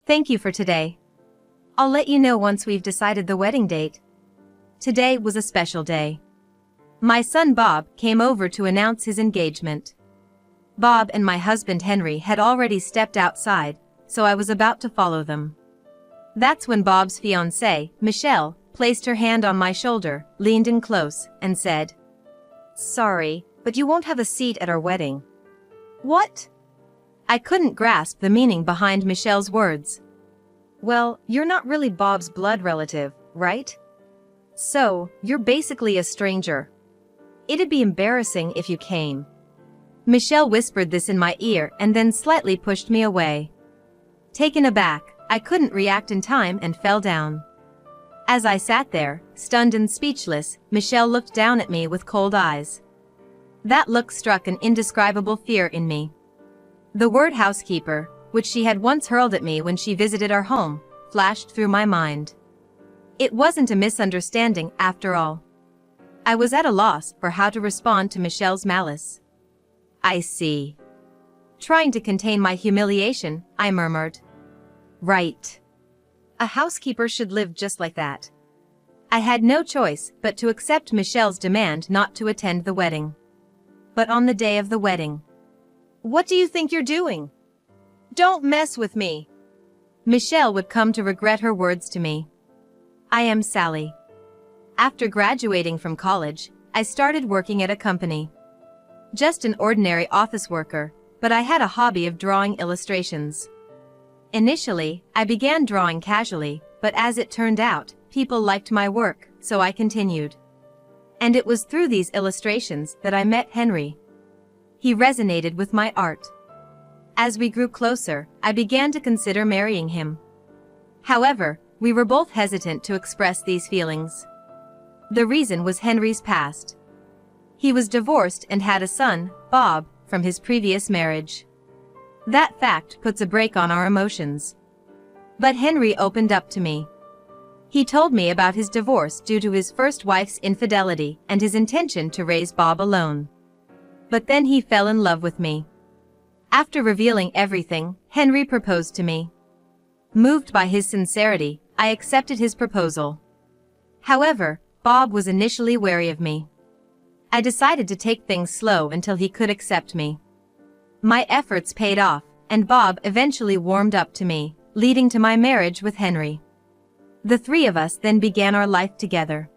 Thank you for today. I'll let you know once we've decided the wedding date. Today was a special day. My son Bob came over to announce his engagement. Bob and my husband Henry had already stepped outside, so I was about to follow them. That's when Bob's fiancée, Michelle, placed her hand on my shoulder, leaned in close, and said, "Sorry, but you won't have a seat at our wedding." What? I couldn't grasp the meaning behind Michelle's words. Well, you're not really Bob's blood relative, right? So, you're basically a stranger. It'd be embarrassing if you came. Michelle whispered this in my ear and then slightly pushed me away. Taken aback, I couldn't react in time and fell down. As I sat there, stunned and speechless, Michelle looked down at me with cold eyes. That look struck an indescribable fear in me. The word housekeeper, which she had once hurled at me when she visited our home, flashed through my mind. It wasn't a misunderstanding after all. I was at a loss for how to respond to Michelle's malice. I see. Trying to contain my humiliation, I murmured. Right. A housekeeper should live just like that. I had no choice but to accept Michelle's demand not to attend the wedding. But on the day of the wedding. What do you think you're doing? Don't mess with me. Michelle would come to regret her words to me. I am Sally. After graduating from college, I started working at a company. Just an ordinary office worker, but I had a hobby of drawing illustrations. Initially, I began drawing casually, but as it turned out, people liked my work, so I continued. And it was through these illustrations that I met Henry. He resonated with my art. As we grew closer, I began to consider marrying him. However, we were both hesitant to express these feelings. The reason was Henry's past. He was divorced and had a son, Bob, from his previous marriage. That fact puts a brake on our emotions. But Henry opened up to me. He told me about his divorce due to his first wife's infidelity and his intention to raise Bob alone. But then he fell in love with me. After revealing everything, Henry proposed to me. Moved by his sincerity, I accepted his proposal. However, Bob was initially wary of me. I decided to take things slow until he could accept me. My efforts paid off, and Bob eventually warmed up to me, leading to my marriage with Henry. The three of us then began our life together.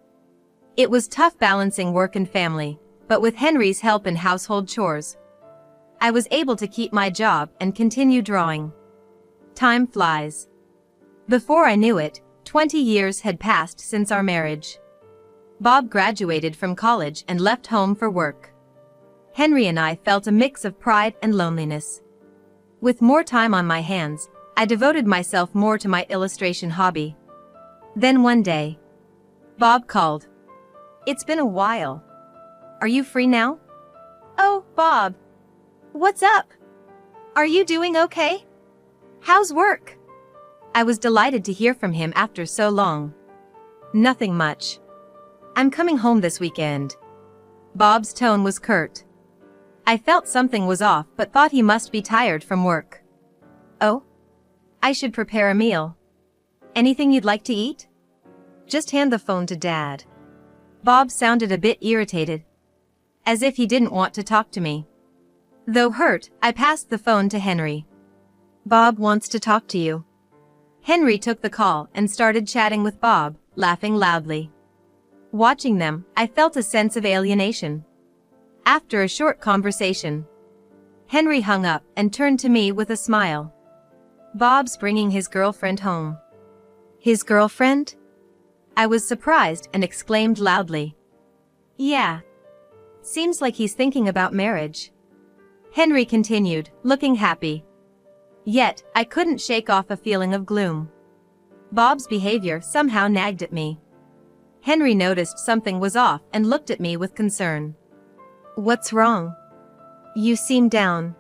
It was tough balancing work and family, but with Henry's help in household chores, I was able to keep my job and continue drawing. Time flies. Before I knew it, 20 years had passed since our marriage. Bob graduated from college and left home for work. Henry and I felt a mix of pride and loneliness. With more time on my hands, I devoted myself more to my illustration hobby. Then one day, Bob called. "It's been a while. Are you free now?" "Oh, Bob. What's up? Are you doing okay? How's work?" I was delighted to hear from him after so long. "Nothing much. I'm coming home this weekend." Bob's tone was curt. I felt something was off but thought he must be tired from work. "Oh? I should prepare a meal. Anything you'd like to eat?" "Just hand the phone to Dad." Bob sounded a bit irritated, as if he didn't want to talk to me. Though hurt, I passed the phone to Henry. "Bob wants to talk to you." Henry took the call and started chatting with Bob, laughing loudly. Watching them, I felt a sense of alienation. After a short conversation, Henry hung up and turned to me with a smile. "Bob's bringing his girlfriend home." "His girlfriend?" I was surprised and exclaimed loudly. "Yeah. Seems like he's thinking about marriage." Henry continued, looking happy. Yet, I couldn't shake off a feeling of gloom. Bob's behavior somehow nagged at me. Henry noticed something was off and looked at me with concern. "What's wrong? You seem down.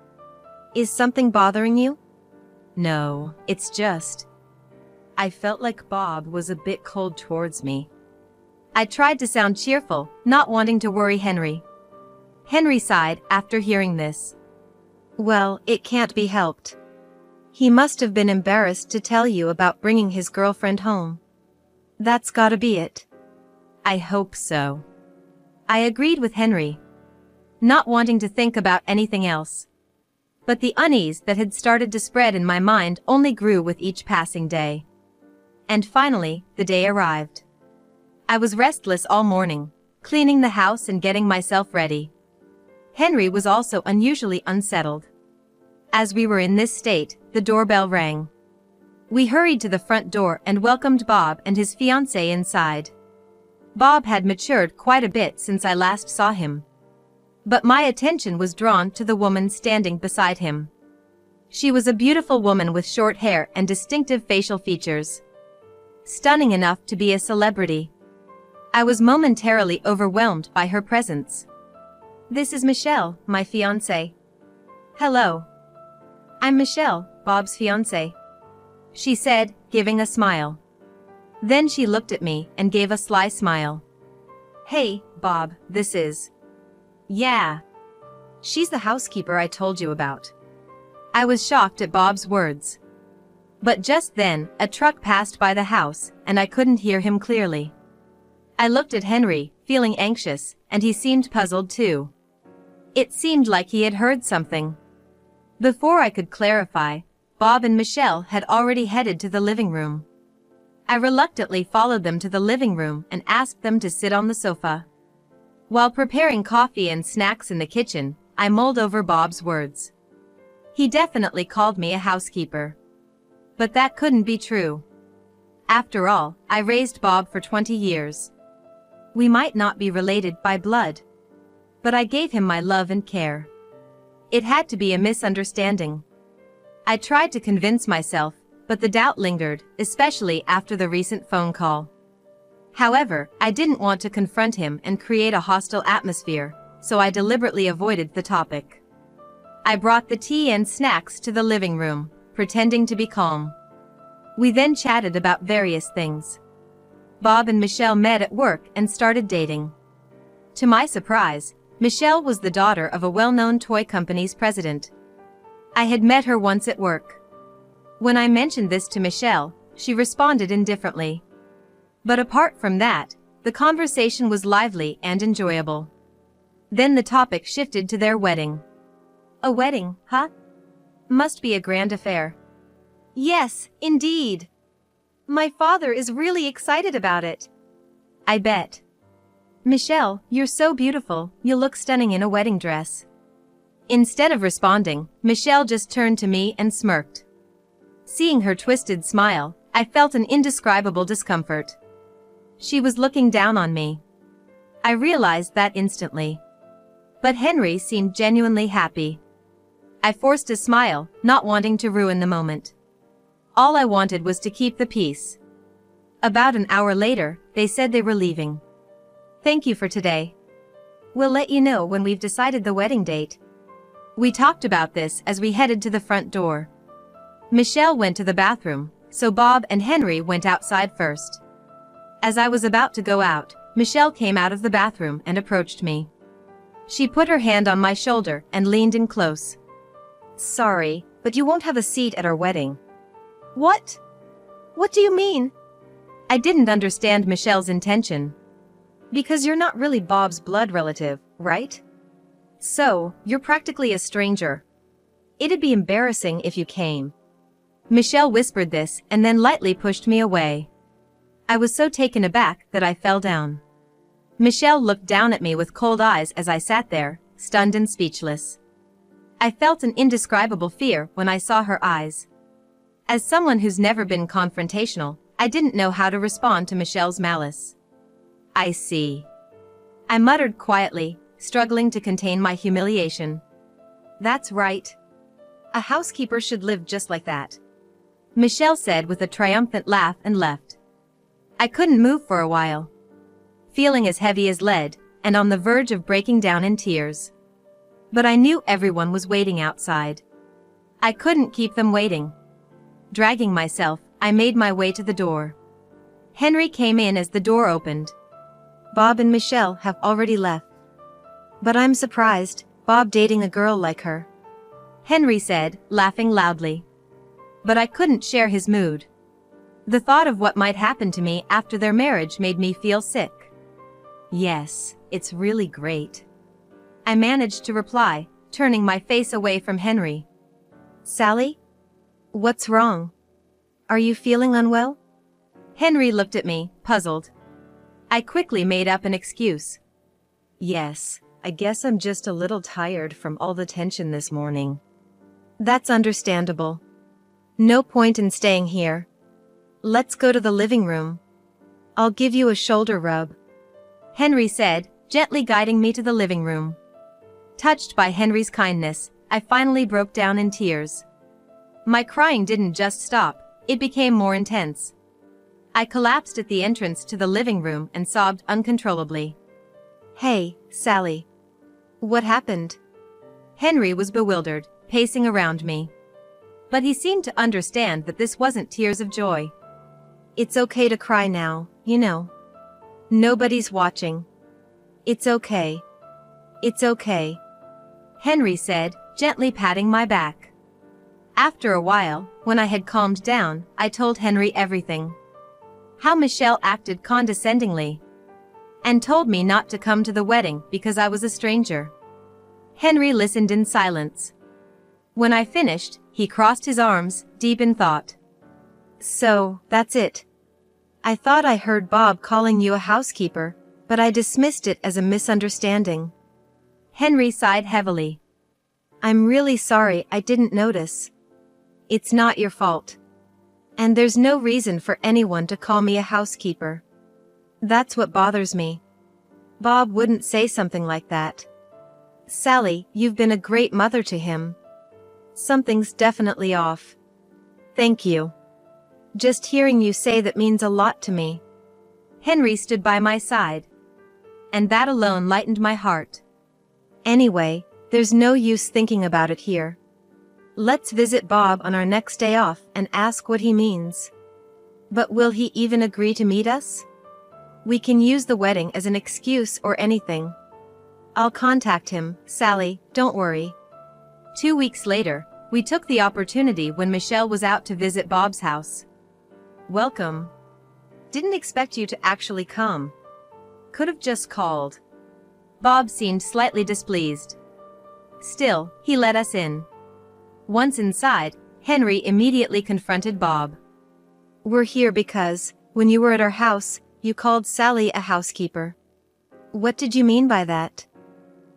Is something bothering you?" "No, it's just..." I felt like Bob was a bit cold towards me. I tried to sound cheerful, not wanting to worry Henry. Henry sighed after hearing this. "Well, it can't be helped. He must have been embarrassed to tell you about bringing his girlfriend home. That's gotta be it. I hope so. I agreed with Henry, not wanting to think about anything else. But the unease that had started to spread in my mind only grew with each passing day. And finally, the day arrived. I was restless all morning, cleaning the house and getting myself ready. Henry was also unusually unsettled. As we were in this state, the doorbell rang. We hurried to the front door and welcomed Bob and his fiancé inside. Bob had matured quite a bit since I last saw him. But my attention was drawn to the woman standing beside him. She was a beautiful woman with short hair and distinctive facial features. Stunning enough to be a celebrity. I was momentarily overwhelmed by her presence. This is Michelle, my fiancé. Hello. I'm Michelle, Bob's fiancé, she said, giving a smile. Then she looked at me and gave a sly smile. Hey, Bob, this is... Yeah. She's the housekeeper I told you about. I was shocked at Bob's words. But just then, a truck passed by the house, and I couldn't hear him clearly. I looked at Henry, feeling anxious, and he seemed puzzled too. It seemed like he had heard something. Before I could clarify, Bob and Michelle had already headed to the living room. I reluctantly followed them to the living room and asked them to sit on the sofa. While preparing coffee and snacks in the kitchen, I mulled over Bob's words. He definitely called me a housekeeper. But that couldn't be true. After all, I raised Bob for 20 years. We might not be related by blood. But I gave him my love and care. It had to be a misunderstanding. I tried to convince myself, but the doubt lingered, especially after the recent phone call. However, I didn't want to confront him and create a hostile atmosphere, so I deliberately avoided the topic. I brought the tea and snacks to the living room, pretending to be calm. We then chatted about various things. Bob and Michelle met at work and started dating. To my surprise, Michelle was the daughter of a well-known toy company's president. I had met her once at work. When I mentioned this to Michelle, she responded indifferently. But apart from that, the conversation was lively and enjoyable. Then the topic shifted to their wedding. A wedding, huh? Must be a grand affair. Yes, indeed. My father is really excited about it. I bet. Michelle, you're so beautiful, you look stunning in a wedding dress. Instead of responding, Michelle just turned to me and smirked. Seeing her twisted smile, I felt an indescribable discomfort. She was looking down on me. I realized that instantly. But Henry seemed genuinely happy. I forced a smile, not wanting to ruin the moment. All I wanted was to keep the peace. About an hour later, they said they were leaving. Thank you for today. We'll let you know when we've decided the wedding date. We talked about this as we headed to the front door. Michelle went to the bathroom, so Bob and Henry went outside first. As I was about to go out, Michelle came out of the bathroom and approached me. She put her hand on my shoulder and leaned in close. Sorry, but you won't have a seat at our wedding. What? What do you mean? I didn't understand Michelle's intention. Because you're not really Bob's blood relative, right? So, you're practically a stranger. It'd be embarrassing if you came. Michelle whispered this and then lightly pushed me away. I was so taken aback that I fell down. Michelle looked down at me with cold eyes as I sat there, stunned and speechless. I felt an indescribable fear when I saw her eyes. As someone who's never been confrontational, I didn't know how to respond to Michelle's malice. I see. I muttered quietly, struggling to contain my humiliation. That's right. A housekeeper should live just like that. Michelle said with a triumphant laugh and left. I couldn't move for a while. Feeling as heavy as lead, and on the verge of breaking down in tears. But I knew everyone was waiting outside. I couldn't keep them waiting. Dragging myself, I made my way to the door. Henry came in as the door opened. Bob and Michelle have already left. But I'm surprised, Bob dating a girl like her. Henry said, laughing loudly. but I couldn't share his mood. The thought of what might happen to me after their marriage made me feel sick. Yes, it's really great. I managed to reply, turning my face away from Henry. Sally? What's wrong? Are you feeling unwell? Henry looked at me, puzzled. I quickly made up an excuse. Yes, I guess I'm just a little tired from all the tension this morning. That's understandable. No point in staying here. Let's go to the living room. I'll give you a shoulder rub. Henry said, gently guiding me to the living room. Touched by Henry's kindness, I finally broke down in tears. My crying didn't just stop, it became more intense. I collapsed at the entrance to the living room and sobbed uncontrollably. Hey, Sally. What happened? Henry was bewildered, pacing around me. But he seemed to understand that this wasn't tears of joy. It's okay to cry now, you know. Nobody's watching. It's okay. It's okay. Henry said, gently patting my back. After a while, when I had calmed down, I told Henry everything. How Michelle acted condescendingly. And told me not to come to the wedding because I was a stranger. Henry listened in silence. When I finished, he crossed his arms, deep in thought. So, that's it. I thought I heard Bob calling you a housekeeper, but I dismissed it as a misunderstanding. Henry sighed heavily. I'm really sorry I didn't notice. It's not your fault. And there's no reason for anyone to call me a housekeeper. That's what bothers me. Bob wouldn't say something like that. Sally, you've been a great mother to him. Something's definitely off. Thank you. Just hearing you say that means a lot to me. Henry stood by my side. And that alone lightened my heart. Anyway, there's no use thinking about it here. Let's visit Bob on our next day off and ask what he means. But will he even agree to meet us? We can use the wedding as an excuse or anything. I'll contact him, Sally, don't worry. 2 weeks later, we took the opportunity when Michelle was out to visit Bob's house. Welcome. Didn't expect you to actually come. Could have just called. Bob seemed slightly displeased. Still, he let us in. Once inside, Henry immediately confronted Bob. We're here because, when you were at our house, you called Sally a housekeeper. What did you mean by that?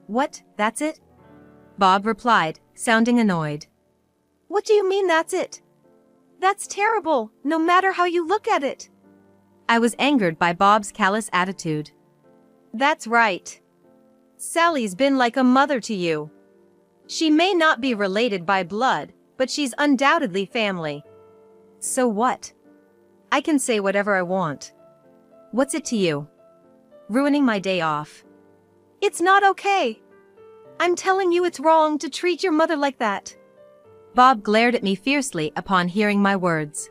What, that's it? Bob replied, sounding annoyed. What do you mean that's it? That's terrible, no matter how you look at it. I was angered by Bob's callous attitude. That's right. Sally's been like a mother to you. She may not be related by blood, but she's undoubtedly family. So what? I can say whatever I want. What's it to you? Ruining my day off. It's not okay. I'm telling you it's wrong to treat your mother like that. Bob glared at me fiercely upon hearing my words.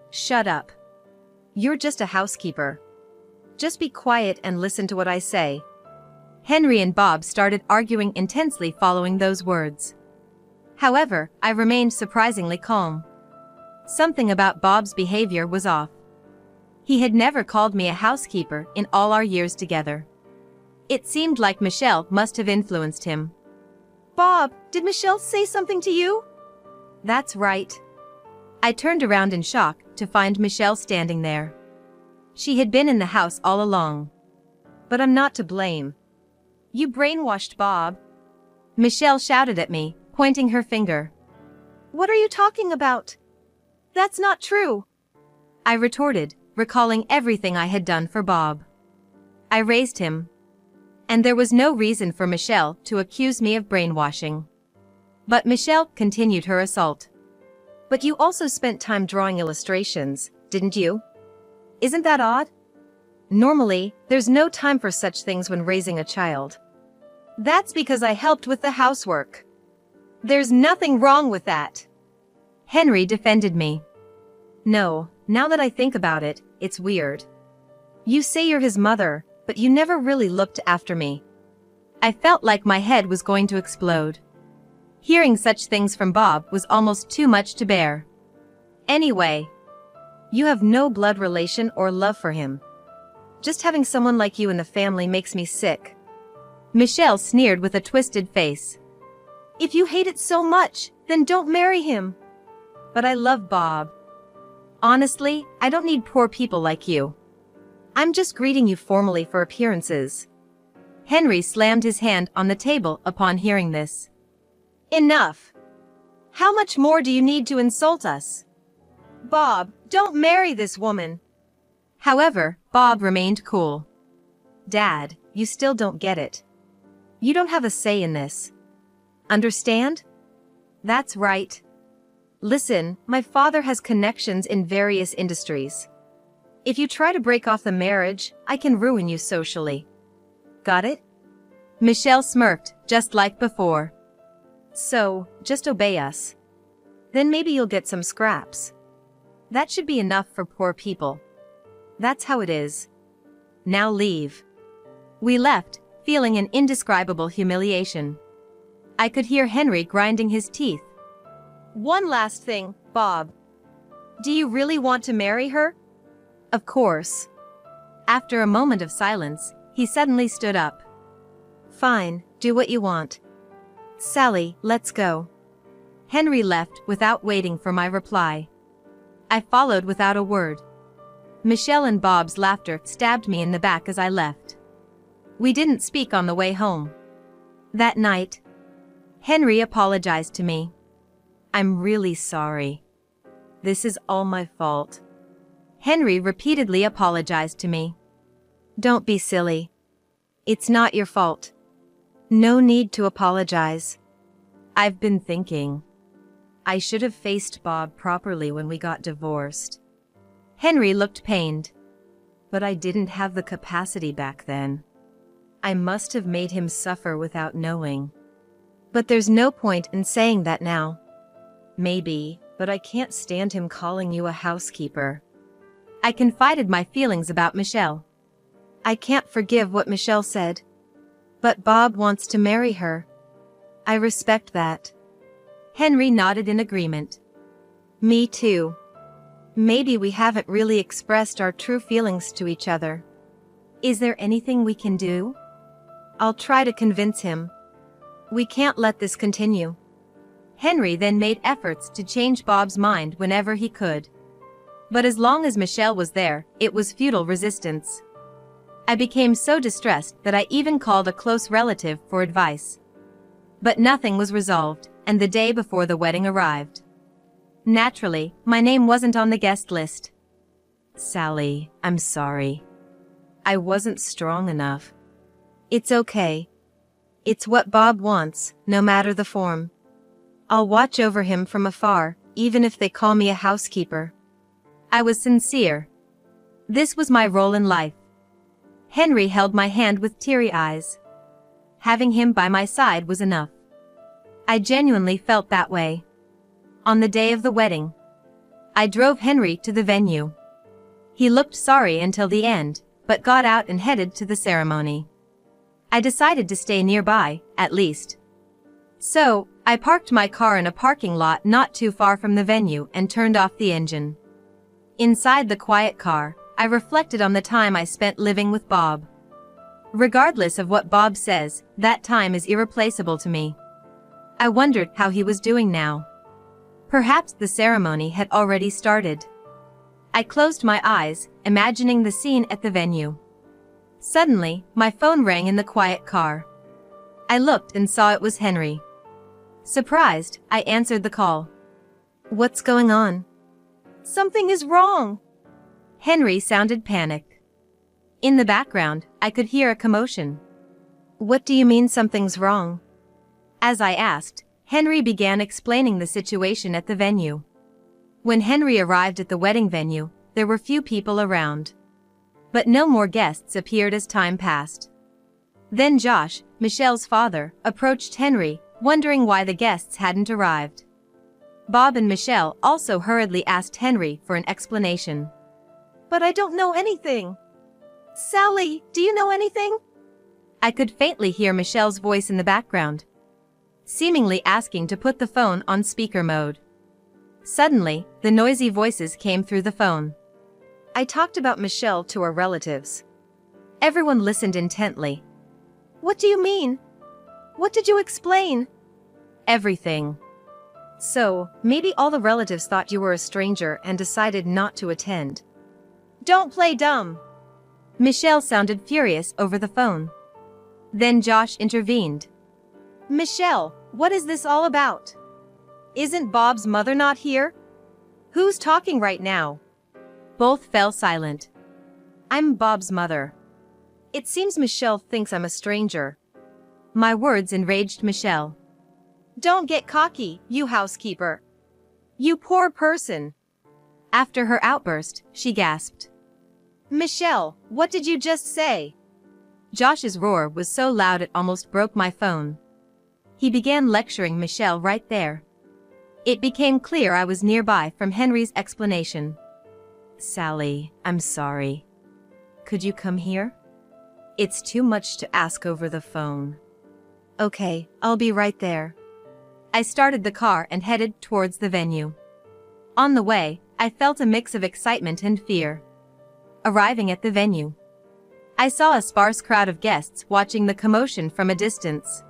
Shut up. You're just a housekeeper. Just be quiet and listen to what I say. Henry and Bob started arguing intensely following those words. However, I remained surprisingly calm. Something about Bob's behavior was off. He had never called me a housekeeper in all our years together. It seemed like Michelle must have influenced him. Bob, did Michelle say something to you? That's right. I turned around in shock to find Michelle standing there. She had been in the house all along. But I'm not to blame. You brainwashed Bob. Michelle shouted at me, pointing her finger. What are you talking about? That's not true. I retorted, recalling everything I had done for Bob. I raised him. And there was no reason for Michelle to accuse me of brainwashing. But Michelle continued her assault. But you also spent time drawing illustrations, didn't you? Isn't that odd? Normally, there's no time for such things when raising a child. That's because I helped with the housework. There's nothing wrong with that. Henry defended me. No, now that I think about it, it's weird. You say you're his mother, but you never really looked after me. I felt like my head was going to explode. Hearing such things from Bob was almost too much to bear. Anyway, you have no blood relation or love for him. Just having someone like you in the family makes me sick. Michelle sneered with a twisted face. If you hate it so much, then don't marry him. But I love Bob. Honestly, I don't need poor people like you. I'm just greeting you formally for appearances. Henry slammed his hand on the table upon hearing this. Enough! How much more do you need to insult us? Bob, don't marry this woman. However, Bob remained cool. Dad, you still don't get it. You don't have a say in this. Understand? That's right. Listen, my father has connections in various industries. If you try to break off the marriage, I can ruin you socially. Got it? Michelle smirked, just like before. So, just obey us. Then maybe you'll get some scraps. That should be enough for poor people. That's how it is. Now leave. We left, feeling an indescribable humiliation. I could hear Henry grinding his teeth. One last thing, Bob. Do you really want to marry her? Of course. After a moment of silence, he suddenly stood up. Fine, do what you want. Sally, let's go. Henry left without waiting for my reply. I followed without a word. Michelle and Bob's laughter stabbed me in the back as I left. We didn't speak on the way home. That night, Henry apologized to me. I'm really sorry. This is all my fault. Henry repeatedly apologized to me. Don't be silly. It's not your fault. No need to apologize. I've been thinking. I should have faced Bob properly when we got divorced. Henry looked pained. But I didn't have the capacity back then. I must have made him suffer without knowing. But there's no point in saying that now. Maybe, but I can't stand him calling you a housekeeper. I confided my feelings about Michelle. I can't forgive what Michelle said. But Bob wants to marry her. I respect that. Henry nodded in agreement. Me too. Maybe we haven't really expressed our true feelings to each other. Is there anything we can do? I'll try to convince him. We can't let this continue. Henry then made efforts to change Bob's mind whenever he could. But as long as Michelle was there, it was futile resistance. I became so distressed that I even called a close relative for advice. But nothing was resolved, and the day before the wedding arrived. Naturally, my name wasn't on the guest list. Sally, I'm sorry. I wasn't strong enough. It's okay. It's what Bob wants, no matter the form. I'll watch over him from afar, even if they call me a housekeeper. I was sincere. This was my role in life. Henry held my hand with teary eyes. Having him by my side was enough. I genuinely felt that way. On the day of the wedding, I drove Henry to the venue. He looked sorry until the end, but got out and headed to the ceremony. I decided to stay nearby, at least. So, I parked my car in a parking lot not too far from the venue and turned off the engine. Inside the quiet car, I reflected on the time I spent living with Bob. Regardless of what Bob says, that time is irreplaceable to me. I wondered how he was doing now. Perhaps the ceremony had already started. I closed my eyes, imagining the scene at the venue. Suddenly, my phone rang in the quiet car. I looked and saw it was Henry. Surprised, I answered the call. What's going on? Something is wrong. Henry sounded panicked. In the background, I could hear a commotion. What do you mean something's wrong? As I asked, Henry began explaining the situation at the venue. When Henry arrived at the wedding venue, there were few people around. But no more guests appeared as time passed. Then Josh, Michelle's father, approached Henry, wondering why the guests hadn't arrived. Bob and Michelle also hurriedly asked Henry for an explanation. But I don't know anything. Sally, do you know anything? I could faintly hear Michelle's voice in the background, seemingly asking to put the phone on speaker mode. Suddenly, the noisy voices came through the phone. I talked about Michelle to our relatives. Everyone listened intently. What do you mean? What did you explain? Everything. So, maybe all the relatives thought you were a stranger and decided not to attend. Don't play dumb. Michelle sounded furious over the phone. Then Josh intervened. Michelle, what is this all about? Isn't Bob's mother not here? Who's talking right now? Both fell silent. I'm Bob's mother. It seems Michelle thinks I'm a stranger. My words enraged Michelle. Don't get cocky, you housekeeper. You poor person. After her outburst, she gasped. Michelle, what did you just say? Josh's roar was so loud it almost broke my phone. He began lecturing Michelle right there. It became clear I was nearby from Henry's explanation. Sally, I'm sorry. Could you come here? It's too much to ask over the phone. Okay, I'll be right there. I started the car and headed towards the venue. On the way, I felt a mix of excitement and fear. Arriving at the venue, I saw a sparse crowd of guests watching the commotion from a distance.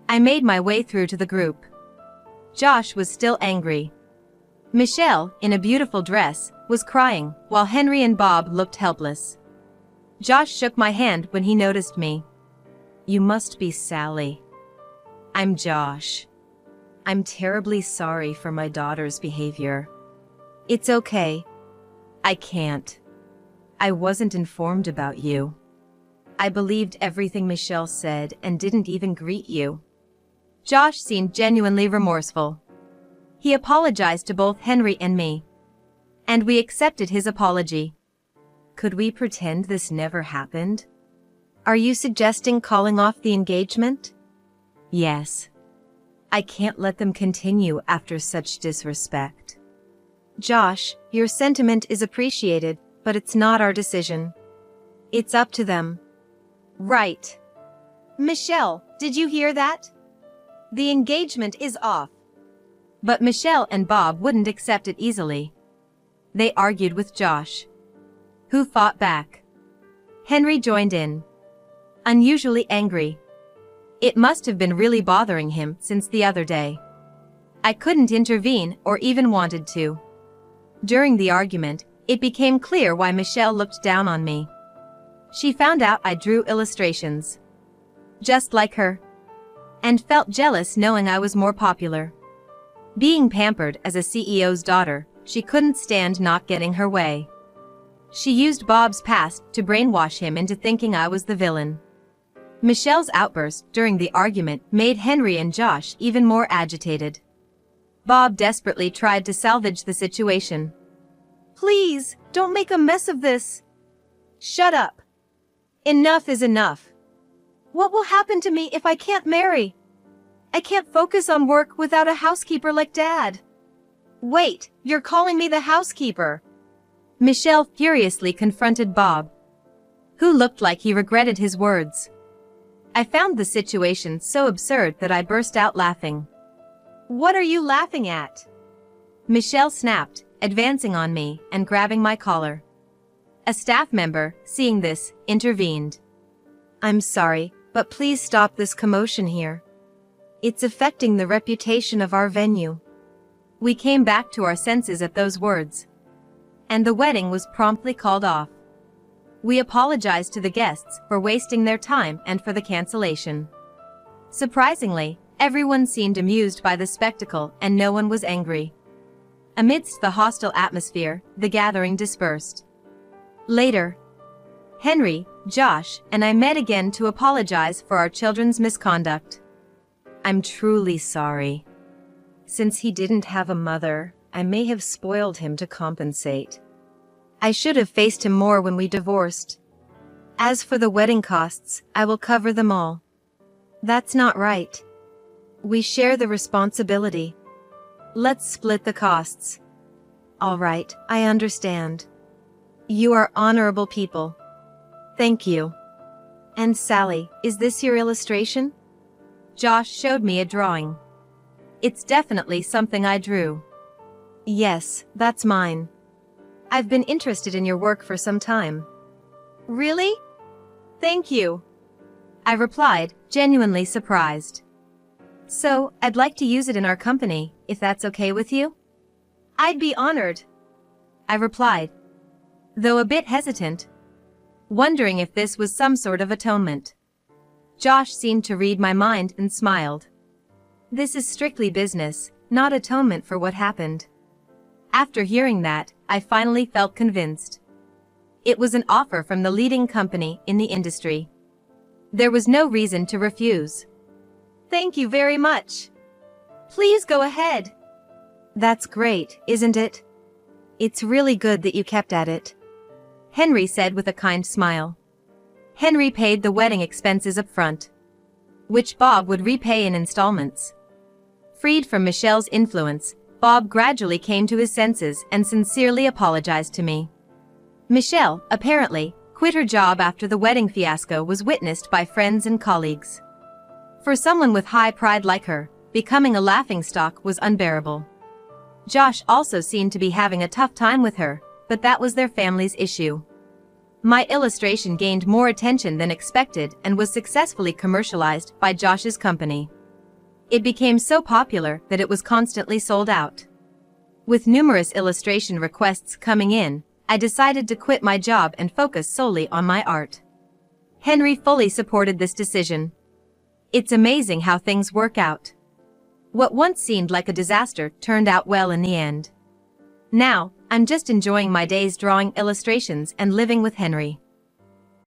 I made my way through to the group. Josh was still angry. Michelle, in a beautiful dress, was crying, while Henry and Bob looked helpless. Josh shook my hand when he noticed me. You must be Sally. I'm Josh. I'm terribly sorry for my daughter's behavior. It's okay. I can't. I wasn't informed about you. I believed everything Michelle said and didn't even greet you. Josh seemed genuinely remorseful. He apologized to both Henry and me. And we accepted his apology. Could we pretend this never happened? Are you suggesting calling off the engagement? Yes. I can't let them continue after such disrespect. Josh, your sentiment is appreciated, but it's not our decision. It's up to them. Right. Michelle, did you hear that? The engagement is off. But Michelle and Bob wouldn't accept it easily. They argued with Josh, who fought back. Henry joined in, unusually angry. It must have been really bothering him since the other day. I couldn't intervene or even wanted to. During the argument, it became clear why Michelle looked down on me. She found out I drew illustrations, just like her, and felt jealous knowing I was more popular. Being pampered as a CEO's daughter, she couldn't stand not getting her way. She used Bob's past to brainwash him into thinking I was the villain. Michelle's outburst during the argument made Henry and Josh even more agitated. Bob desperately tried to salvage the situation. Please, don't make a mess of this. Shut up. Enough is enough. What will happen to me if I can't marry? I can't focus on work without a housekeeper like Dad. Wait, you're calling me the housekeeper? Michelle furiously confronted Bob, who looked like he regretted his words. I found the situation so absurd that I burst out laughing. What are you laughing at? Michelle snapped, advancing on me and grabbing my collar. A staff member, seeing this, intervened. I'm sorry, but please stop this commotion here. It's affecting the reputation of our venue. We came back to our senses at those words, and the wedding was promptly called off. We apologized to the guests for wasting their time and for the cancellation. Surprisingly, everyone seemed amused by the spectacle and no one was angry. Amidst the hostile atmosphere, the gathering dispersed. Later, Henry, Josh, and I met again to apologize for our children's misconduct. I'm truly sorry. Since he didn't have a mother, I may have spoiled him to compensate. I should have faced him more when we divorced. As for the wedding costs, I will cover them all. That's not right. We share the responsibility. Let's split the costs. All right, I understand. You are honorable people. Thank you. And Sally, is this your illustration? Josh showed me a drawing. It's definitely something I drew. Yes, that's mine. I've been interested in your work for some time. Really? Thank you. I replied, genuinely surprised. So, I'd like to use it in our company, if that's okay with you? I'd be honored. I replied, though a bit hesitant, wondering if this was some sort of atonement. Josh seemed to read my mind and smiled. This is strictly business, not atonement for what happened. After hearing that, I finally felt convinced. It was an offer from the leading company in the industry. There was no reason to refuse. Thank you very much. Please go ahead. That's great, isn't it? It's really good that you kept at it, Henry said with a kind smile. Henry paid the wedding expenses up front, which Bob would repay in installments. Freed from Michelle's influence, Bob gradually came to his senses and sincerely apologized to me. Michelle, apparently, quit her job after the wedding fiasco was witnessed by friends and colleagues. For someone with high pride like her, becoming a laughingstock was unbearable. Josh also seemed to be having a tough time with her, but that was their family's issue. My illustration gained more attention than expected and was successfully commercialized by Josh's company. It became so popular that it was constantly sold out. With numerous illustration requests coming in, I decided to quit my job and focus solely on my art. Henry fully supported this decision. It's amazing how things work out. What once seemed like a disaster turned out well in the end. Now, I'm just enjoying my days drawing illustrations and living with Henry.